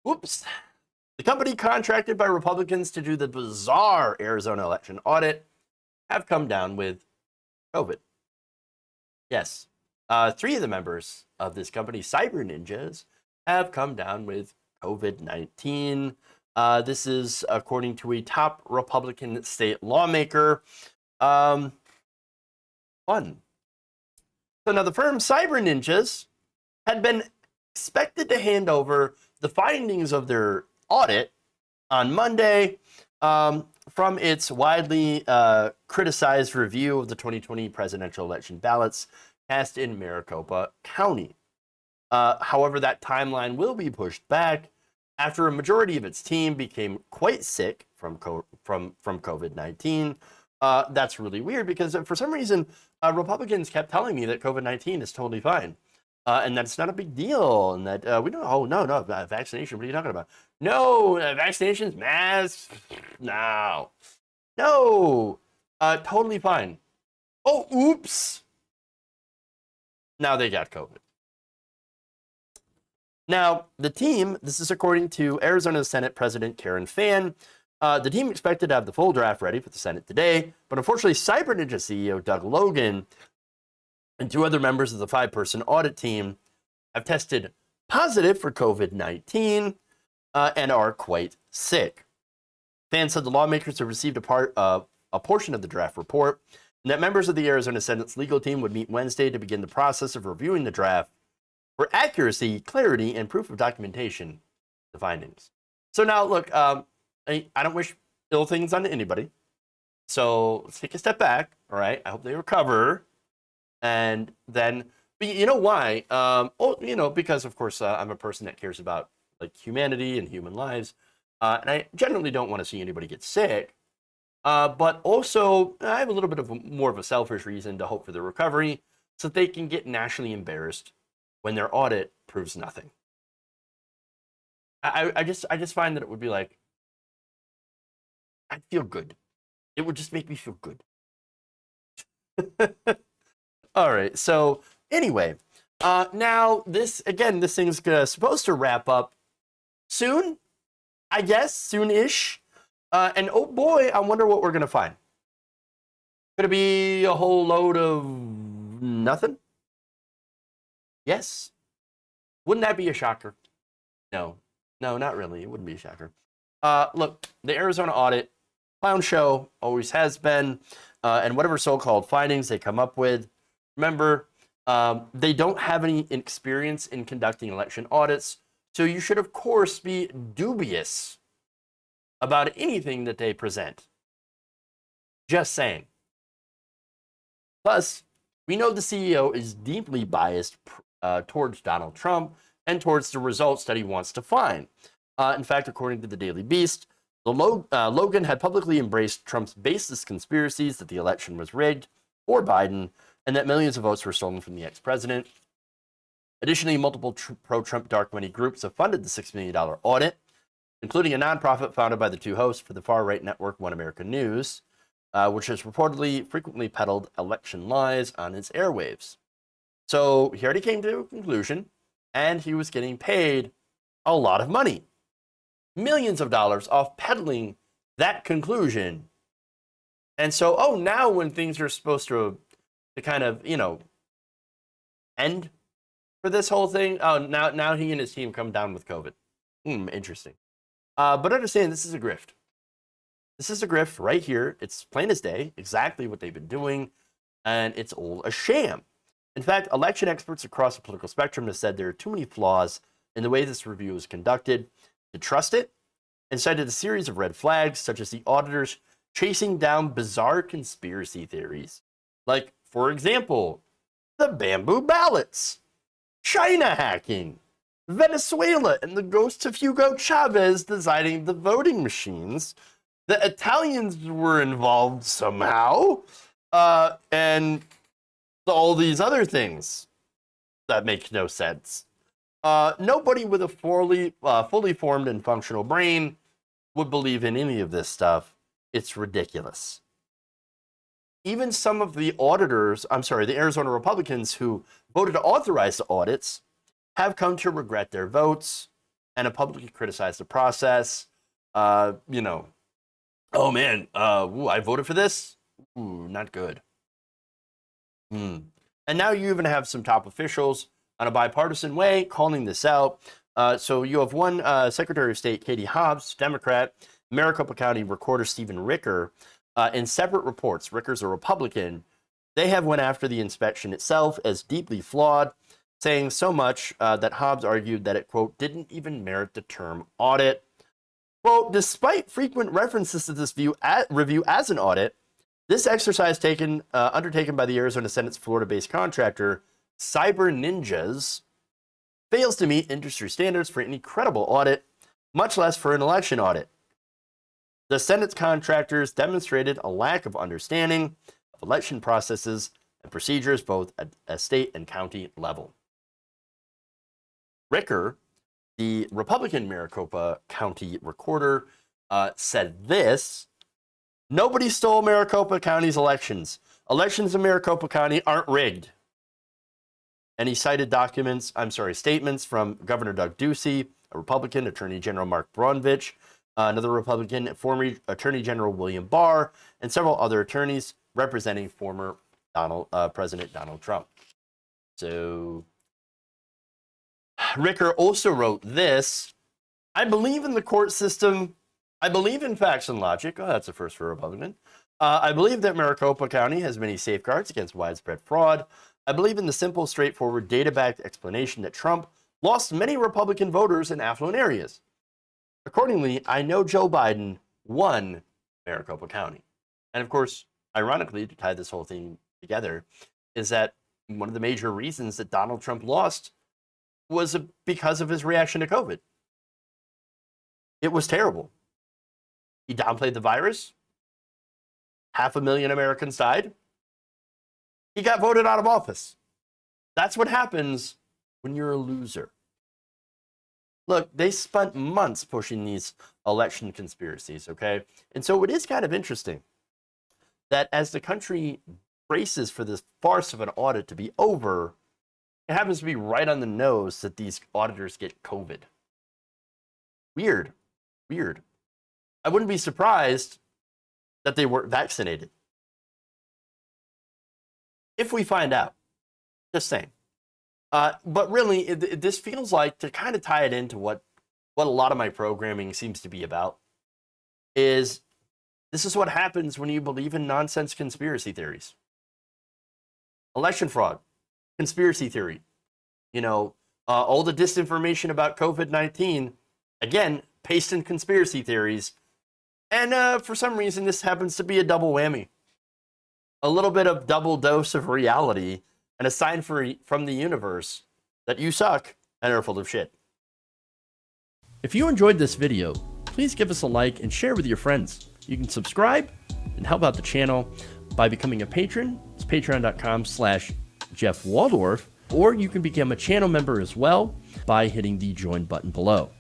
Oops. The company contracted by Republicans to do the bizarre Arizona election audit have come down with COVID. Yes. Three of the members of this company, Cyber Ninjas, have come down with COVID-19. This is according to a top Republican state lawmaker. Fun. So now the firm Cyber Ninjas had been expected to hand over the findings of their audit on Monday from its widely criticized review of the 2020 presidential election ballots cast in Maricopa County. However, that timeline will be pushed back after a majority of its team became quite sick from COVID-19. That's really weird because for some reason, Republicans kept telling me that COVID-19 is totally fine. And that's not a big deal, and that we don't. Oh no, vaccination. What are you talking about? No, vaccinations, masks. No, totally fine. Oh, oops. Now they got COVID. Now the team. This is according to Arizona Senate President Karen Fann. The team expected to have the full draft ready for the Senate today, but unfortunately, Cyber Ninja CEO Doug Logan and two other members of the 5-person audit team have tested positive for COVID-19 and are quite sick. Fann said the lawmakers have received a portion of the draft report, and that members of the Arizona Senate's legal team would meet Wednesday to begin the process of reviewing the draft for accuracy, clarity, and proof of documentation. The findings. So now, look, I don't wish ill things on anybody. So let's take a step back. All right, I hope they recover. And then, but you know why? Because of course I'm a person that cares about like humanity and human lives, and I generally don't want to see anybody get sick. But also, I have a little bit of more of a selfish reason to hope for their recovery, so that they can get nationally embarrassed when their audit proves nothing. I just find that it would be like, I'd feel good. It would just make me feel good. All right. So anyway, now this thing's supposed to wrap up soon, I guess, soon-ish. And oh boy, I wonder what we're gonna find. Could it be a whole load of nothing? Yes. Wouldn't that be a shocker? No, not really. It wouldn't be a shocker. Look, the Arizona audit, clown show, always has been, and whatever so-called findings they come up with. Remember, they don't have any experience in conducting election audits, so you should, of course, be dubious about anything that they present. Just saying. Plus, we know the CEO is deeply biased towards Donald Trump and towards the results that he wants to find. In fact, according to the Daily Beast, Logan had publicly embraced Trump's baseless conspiracies that the election was rigged for Biden and that millions of votes were stolen from the ex-president. Additionally, multiple pro-Trump dark money groups have funded the $6 million audit, including a nonprofit founded by the two hosts for the far-right network One American News, which has reportedly frequently peddled election lies on its airwaves. So he already came to a conclusion, and he was getting paid a lot of money, millions of dollars, off peddling that conclusion. And so, now when things are supposed to kind of, end for this whole thing, now he and his team come down with COVID. Interesting. But understand, this is a grift. This is a grift right here. It's plain as day, exactly what they've been doing, and it's all a sham. In fact, election experts across the political spectrum have said there are too many flaws in the way this review is conducted to trust it, and cited a series of red flags, such as the auditors chasing down bizarre conspiracy theories. Like, for example, the bamboo ballots, China hacking, Venezuela and the ghosts of Hugo Chavez designing the voting machines, the Italians were involved somehow, and all these other things that make no sense. Nobody with a fully formed and functional brain would believe in any of this stuff. It's ridiculous. Even some of the the Arizona Republicans who voted to authorize the audits have come to regret their votes. and have publicly criticized the process. You know, oh man, I voted for this. Ooh, not good. And now you even have some top officials on a bipartisan way calling this out. So you have one Secretary of State, Katie Hobbs, Democrat, Maricopa County Recorder Stephen Ricker, in separate reports. Ricker's a Republican. They have went after the inspection itself as deeply flawed, saying so much that Hobbs argued that it, quote, didn't even merit the term audit. Quote, despite frequent references to this review as an audit, this exercise undertaken by the Arizona Senate's Florida-based contractor, Cyber Ninjas, fails to meet industry standards for any credible audit, much less for an election audit. The Senate's contractors demonstrated a lack of understanding of election processes and procedures both at a state and county level. Ricker, the Republican Maricopa County Recorder, said this: nobody stole Maricopa County's elections. Elections in Maricopa County aren't rigged. And he cited statements from Governor Doug Ducey, a Republican, Attorney General Mark Brnovich, another Republican, former Attorney General William Barr, and several other attorneys representing former President Donald Trump. So Ricker also wrote this: I believe in the court system. I believe in facts and logic. Oh, that's a first for a Republican. I believe that Maricopa County has many safeguards against widespread fraud. I believe in the simple, straightforward, data-backed explanation that Trump lost many Republican voters in affluent areas. Accordingly, I know Joe Biden won Maricopa County. And of course, ironically, to tie this whole thing together, is that one of the major reasons that Donald Trump lost was because of his reaction to COVID. It was terrible. He downplayed the virus. 500,000 Americans died. He got voted out of office. That's what happens when you're a loser. Look, they spent months pushing these election conspiracies, okay? And so it is kind of interesting that as the country braces for this farce of an audit to be over, it happens to be right on the nose that these auditors get COVID. Weird. I wouldn't be surprised that they weren't vaccinated. If we find out, just saying. But really, this feels like, to kind of tie it into what a lot of my programming seems to be about, is this is what happens when you believe in nonsense conspiracy theories. Election fraud, conspiracy theory. You know, all the disinformation about COVID-19, again, paste in conspiracy theories. And for some reason, this happens to be a double whammy. A little bit of double dose of reality and a sign from the universe that you suck and are full of shit. If you enjoyed this video, please give us a like and share with your friends. You can subscribe and help out the channel by becoming a patron. It's patreon.com/Jeff Waldorf, or you can become a channel member as well by hitting the join button below.